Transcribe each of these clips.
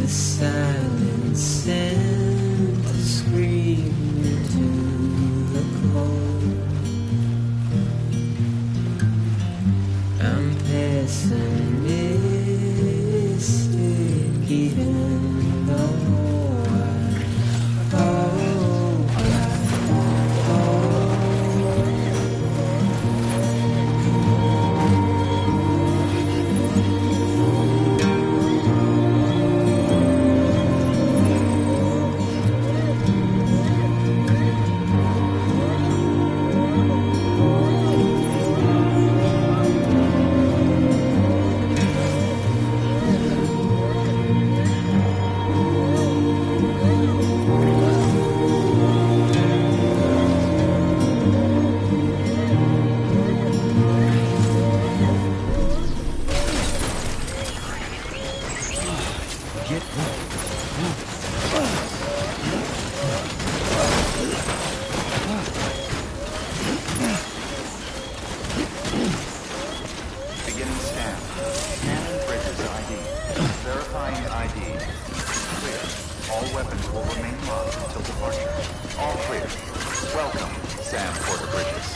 silence sent a scream into the cold. I'm pessimistic even though I Beginning scan. Scanning bridges ID. Verifying ID. Clear. All weapons will remain locked until departure. All clear. Welcome, Sam Porter Bridges.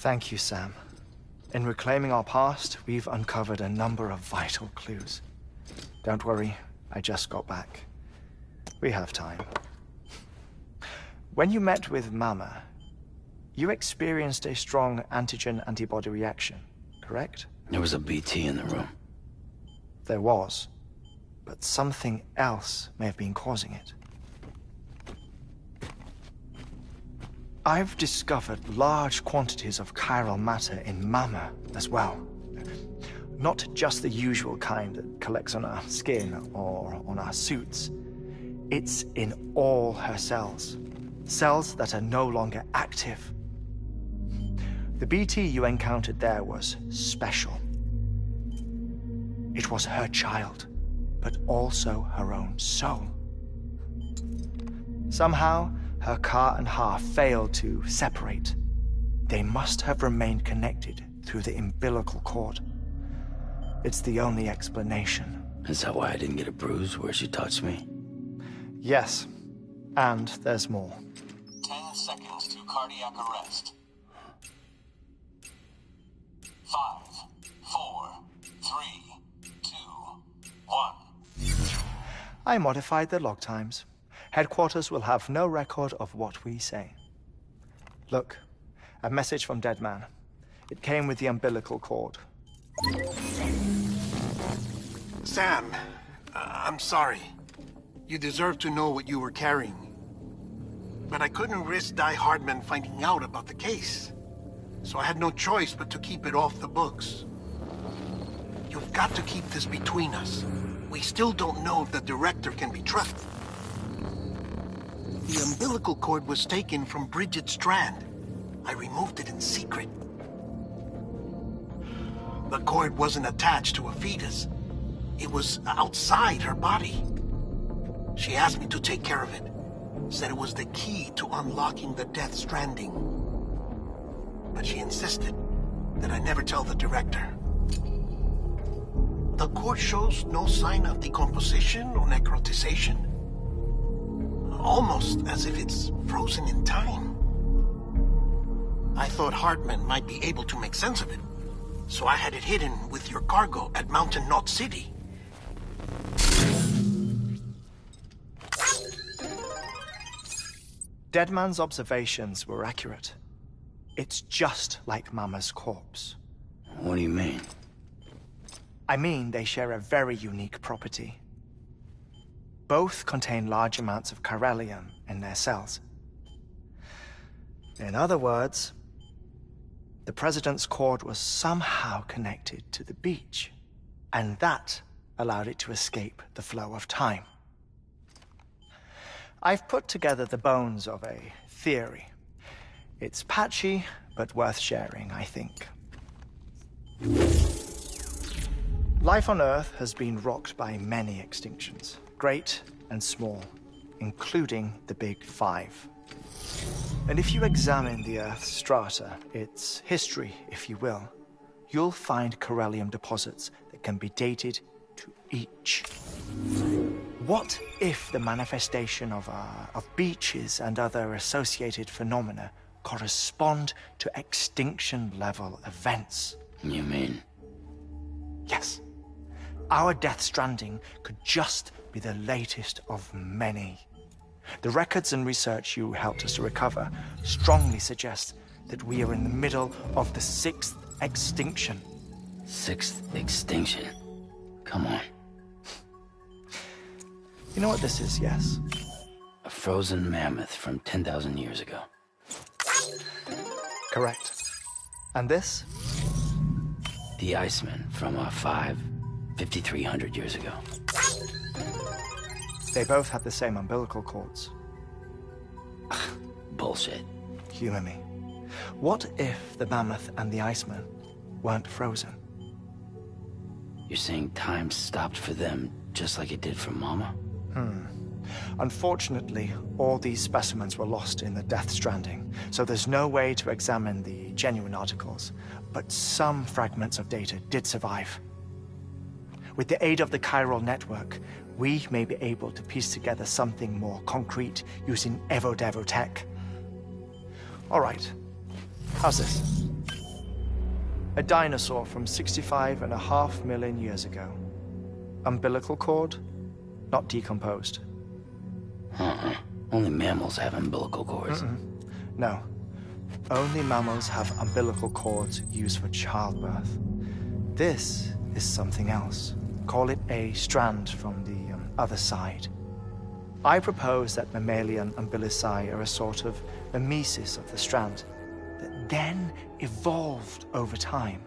Thank you, Sam. In reclaiming our past, we've uncovered a number of vital clues. Don't worry, I just got back. We have time. When you met with Mama, you experienced a strong antigen-antibody reaction, correct? There was a BT in the room. There was, but something else may have been causing it. I've discovered large quantities of chiral matter in Mama as well. Not just the usual kind that collects on our skin or on our suits. It's in all her cells. Cells that are no longer active. The BT you encountered there was special. It was her child, but also her own soul. Somehow, her car and half failed to separate. They must have remained connected through the umbilical cord. It's the only explanation. Is that why I didn't get a bruise where she touched me? Yes, and there's more. 10 seconds to cardiac arrest. 5, 4, 3, 2, 1. I modified the log times. Headquarters will have no record of what we say. Look, a message from Deadman. It came with the umbilical cord. Sam, I'm sorry. You deserve to know what you were carrying. But I couldn't risk Die Hardman finding out about the case. So I had no choice but to keep it off the books. You've got to keep this between us. We still don't know if the director can be trusted. The umbilical cord was taken from Bridget Strand. I removed it in secret. The cord wasn't attached to a fetus. It was outside her body. She asked me to take care of it. Said it was the key to unlocking the Death Stranding. But she insisted that I never tell the director. The cord shows no sign of decomposition or necrotization. Almost as if it's frozen in time. I thought Hartman might be able to make sense of it, so I had it hidden with your cargo at Mountain Knot City. Deadman's observations were accurate. It's just like Mama's corpse. What do you mean? I mean, they share a very unique property. Both contain large amounts of chiralium in their cells. In other words, the President's cord was somehow connected to the beach, and that allowed it to escape the flow of time. I've put together the bones of a theory. It's patchy, but worth sharing, I think. Life on Earth has been rocked by many extinctions, great and small, including the Big Five. And if you examine the Earth's strata, its history, if you will, you'll find corallium deposits that can be dated to each. What if the manifestation of beaches and other associated phenomena correspond to extinction-level events? You mean? Yes. Our Death Stranding could just be the latest of many. The records and research you helped us to recover strongly suggest that we are in the middle of the 6th extinction. 6th extinction? Come on. You know what this is, yes? A frozen mammoth from 10,000 years ago. Correct. And this? The Iceman from 5,300 years ago. They both have the same umbilical cords. Bullshit. Humor me. What if the mammoth and the Iceman weren't frozen? You're saying time stopped for them just like it did for Mama? Unfortunately, all these specimens were lost in the Death Stranding, so there's no way to examine the genuine articles, but some fragments of data did survive. With the aid of the chiral network, we may be able to piece together something more concrete using Evo-Devo tech. All right, how's this? A dinosaur from 65.5 million years ago. Umbilical cord, not decomposed. Only mammals have umbilical cords. No. Only mammals have umbilical cords used for childbirth. This is something else. Call it a strand from the other side. I propose that mammalian umbilici are a sort of mimesis of the strand that then evolved over time.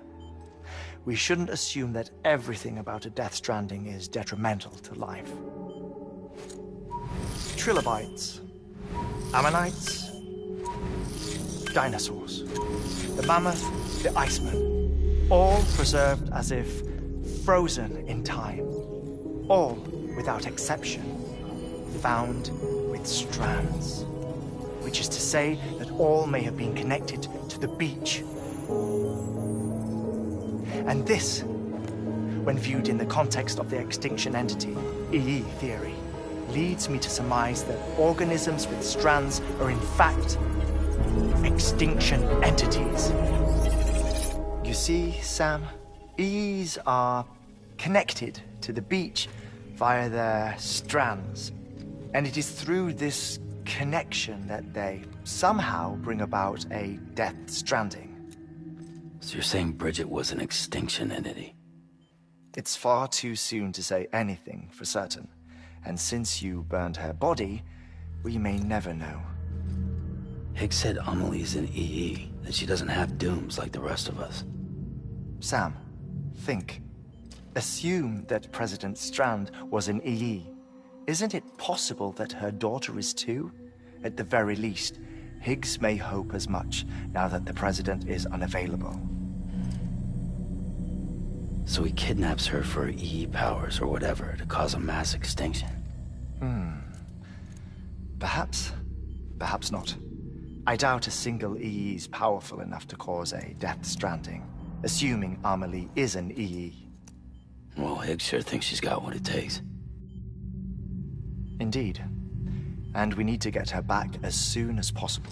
We shouldn't assume that everything about a Death Stranding is detrimental to life. Trilobites, ammonites, dinosaurs, the mammoth, the Iceman, all preserved as if frozen in time, all without exception found with strands, which is to say that all may have been connected to the beach. And this, when viewed in the context of the extinction entity, EE theory, leads me to surmise that organisms with strands are in fact extinction entities. You see, Sam, EEs are connected to the beach via their strands, and it is through this connection that they somehow bring about a Death Stranding. So you're saying Bridget was an extinction entity? It's far too soon to say anything for certain. And since you burned her body, we may never know. Higgs said Amelie's an EE, that she doesn't have dooms like the rest of us. Sam, think. Assume that President Strand was an EE. Isn't it possible that her daughter is too? At the very least, Higgs may hope as much now that the President is unavailable. So he kidnaps her for EE powers or whatever to cause a mass extinction. Perhaps. Perhaps not. I doubt a single EE is powerful enough to cause a Death Stranding, assuming Amelie is an EE. Well, Higgs sure thinks she's got what it takes. Indeed. And we need to get her back as soon as possible.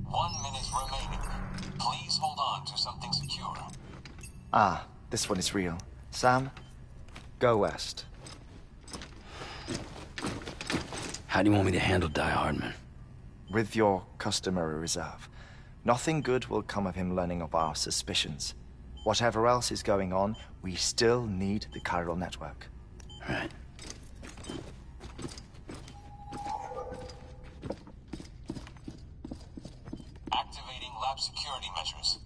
1 minute remaining. Please hold on to something secure. Ah, this one is real. Sam, go west. How do you want me to handle Die Hardman? With your customary reserve. Nothing good will come of him learning of our suspicions. Whatever else is going on, we still need the chiral network. Right. Activating lab security measures.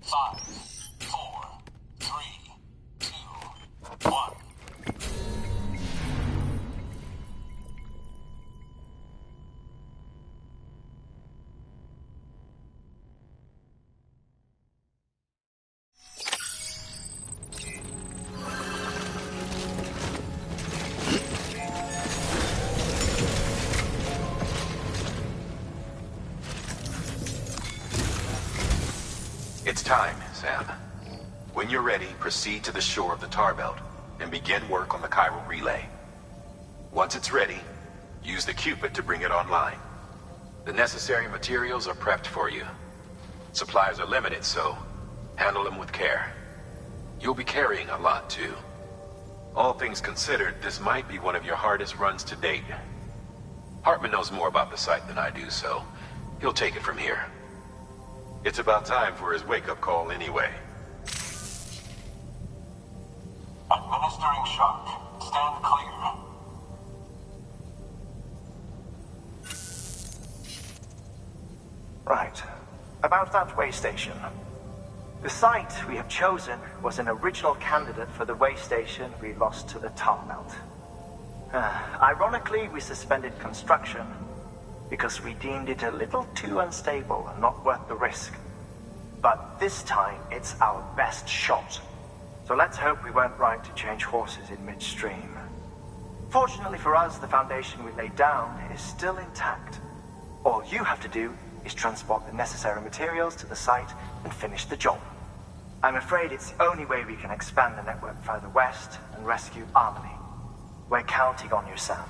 5, 4, 3, 2, 1. It's time, Sam. When you're ready, proceed to the shore of the Tar Belt and begin work on the chiral relay. Once it's ready, use the Cupid to bring it online. The necessary materials are prepped for you. Supplies are limited, so handle them with care. You'll be carrying a lot, too. All things considered, this might be one of your hardest runs to date. Hartman knows more about the site than I do, so he'll take it from here. It's about time for his wake-up call anyway. Administering shock. Stand clear. Right. About that way station. The site we have chosen was an original candidate for the way station we lost to the Tar Belt. Ironically, we suspended construction because we deemed it a little too unstable and not worth the risk. But this time, it's our best shot. So let's hope we weren't right to change horses in midstream. Fortunately for us, the foundation we laid down is still intact. All you have to do is transport the necessary materials to the site and finish the job. I'm afraid it's the only way we can expand the network further west and rescue Harmony. We're counting on you, Sam.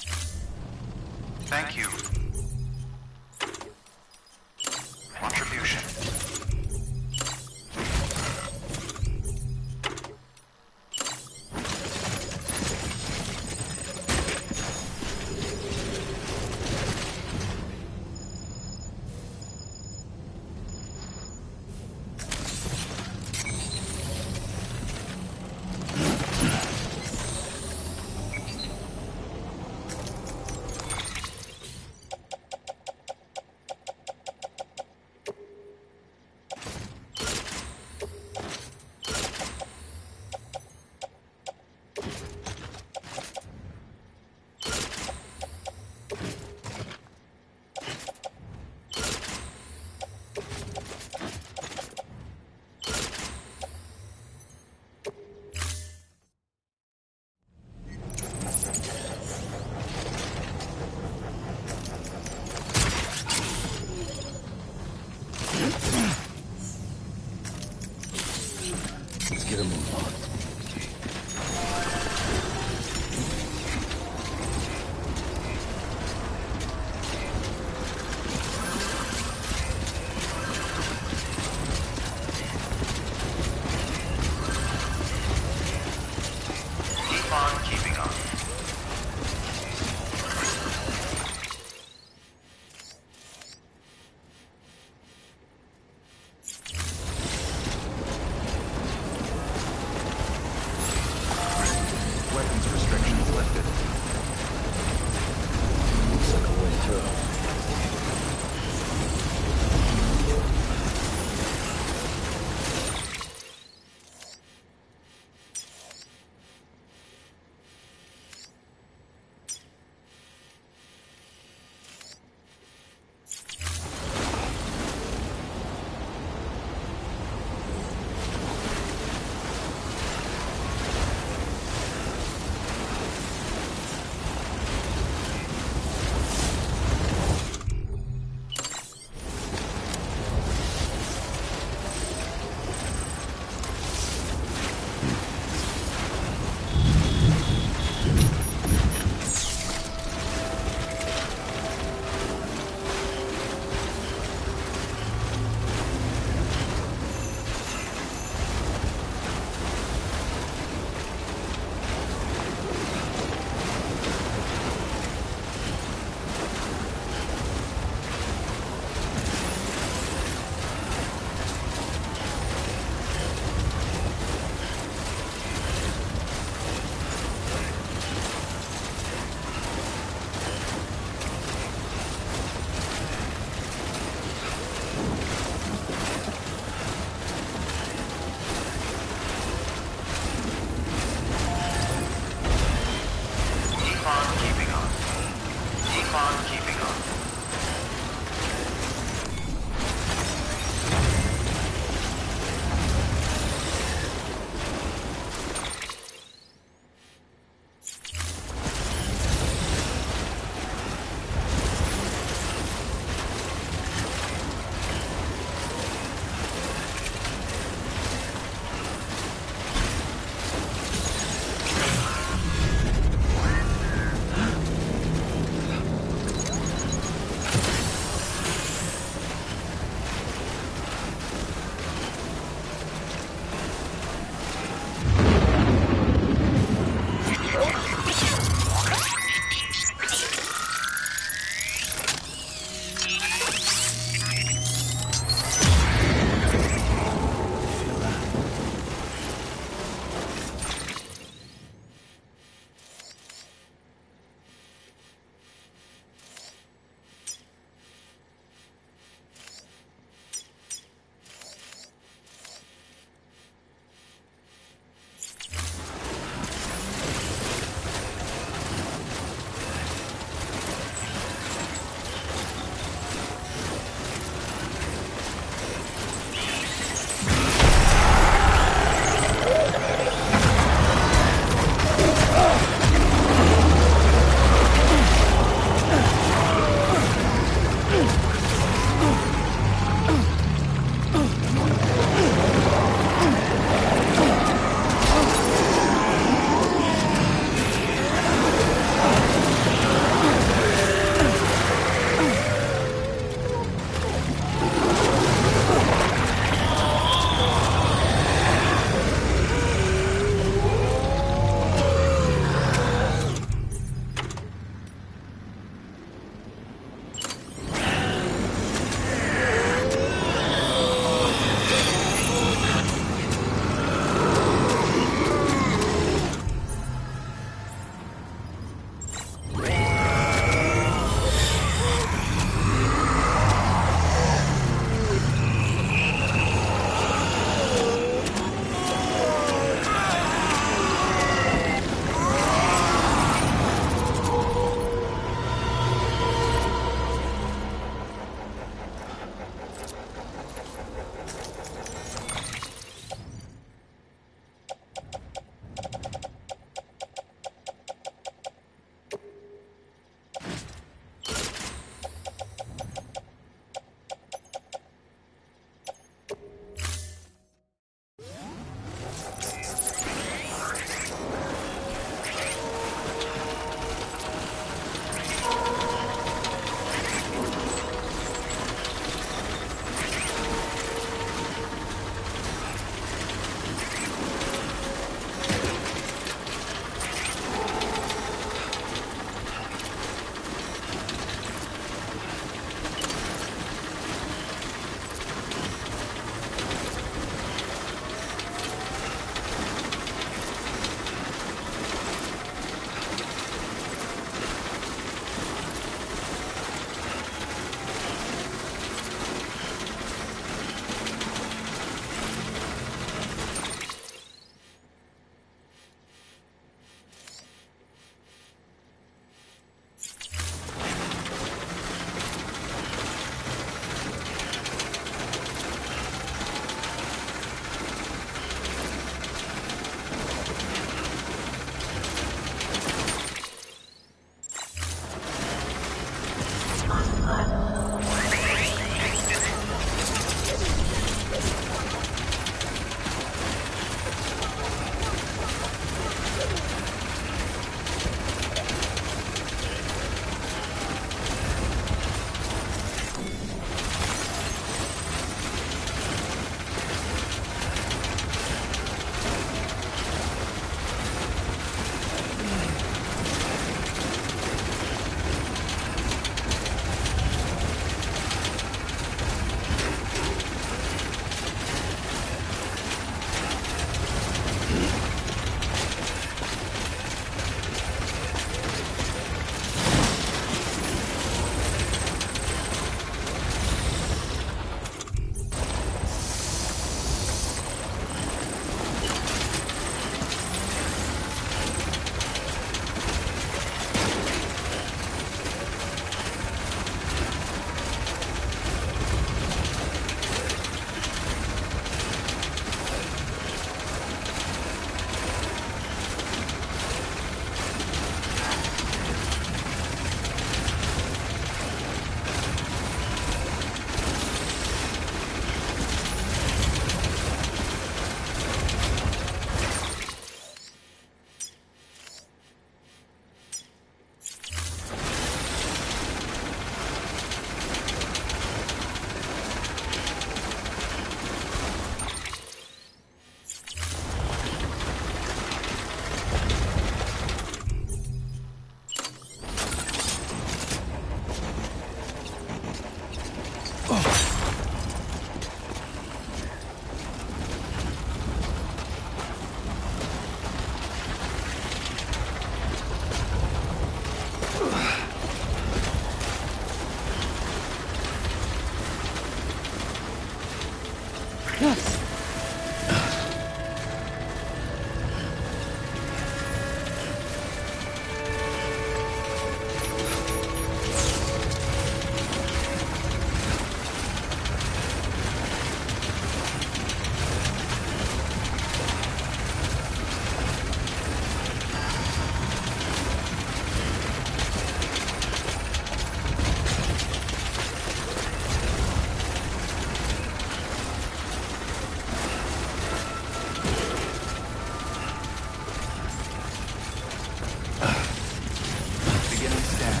Beginning scan.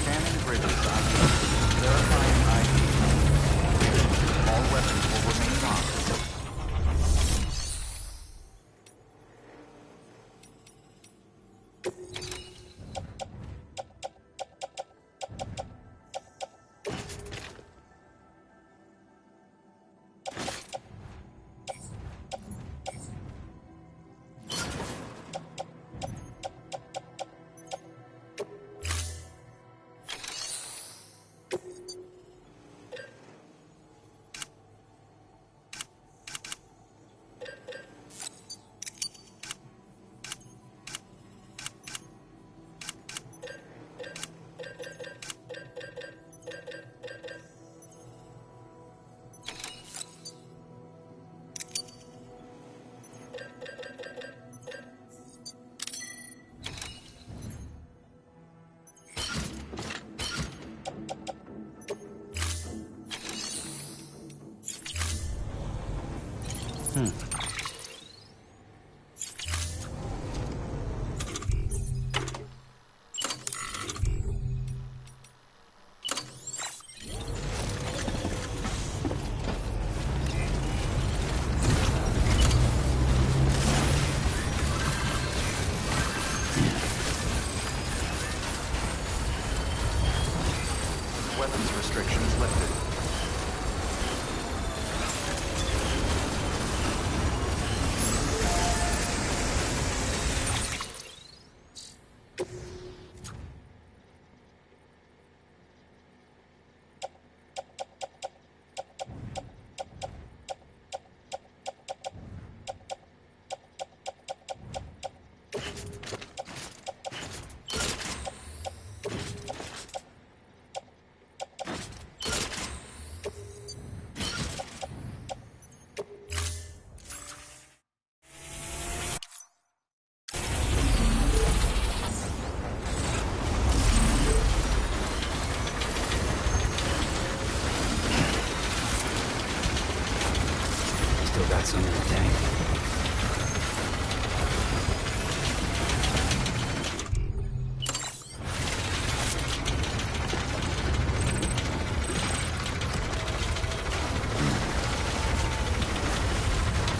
Scanning bridges ID. Verifying ID. All weapons will remain locked until... Weapons restrictions lifted. Still got some in the tank.